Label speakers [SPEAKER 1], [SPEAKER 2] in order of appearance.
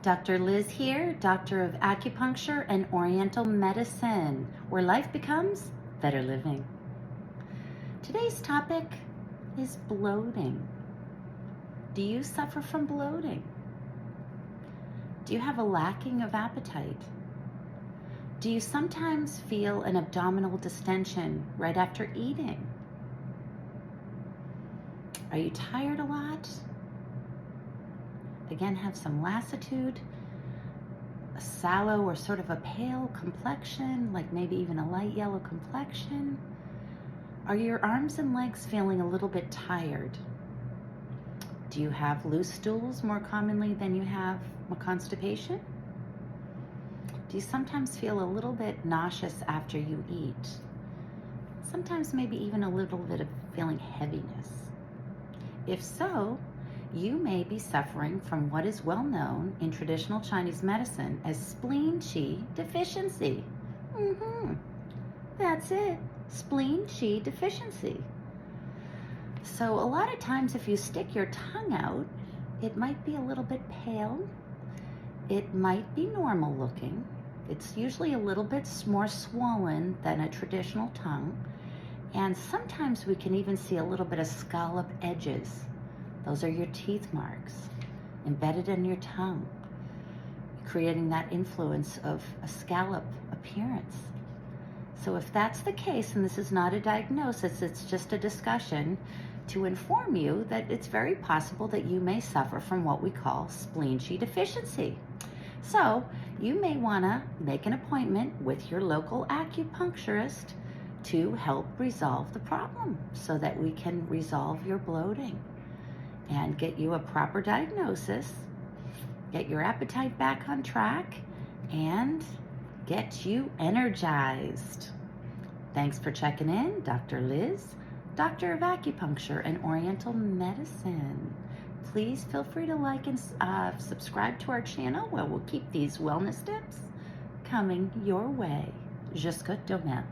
[SPEAKER 1] Dr. Liz here, doctor of acupuncture and oriental medicine, where life becomes better living. Today's topic is bloating. Do you suffer from bloating? Do you have a lacking of appetite? Do you sometimes feel an abdominal distension right after eating? Are you tired a lot? Again, have some lassitude, a sallow or sort of a pale complexion, like maybe even a light yellow complexion? Are your arms and legs feeling a little bit tired? Do you have loose stools more commonly than you have a constipation? Do you sometimes feel a little bit nauseous after you eat? Sometimes maybe even a little bit of feeling heaviness. If so, you may be suffering from what is well known in traditional Chinese medicine as spleenchia deficiency. That's it, spleenchia deficiency. So a lot of times if you stick your tongue out, it might be a little bit pale. It might be normal looking. It's usually a little bit more swollen than a traditional tongue. And sometimes we can even see a little bit of scallop edges. Those are your teeth marks embedded in your tongue, creating that influence of a scallop appearance. So if that's the case, and this is not a diagnosis, it's just a discussion to inform you that it's very possible that you may suffer from what we call spleenchia deficiency. So you may want to make an appointment with your local acupuncturist to help resolve the problem so that we can resolve your bloating and get you a proper diagnosis, get your appetite back on track, and get you energized. Thanks for checking in, Dr. Liz, doctor of acupuncture and oriental medicine. Please feel free to like and subscribe to our channel where we'll keep these wellness tips coming your way. Jusqu'à demain.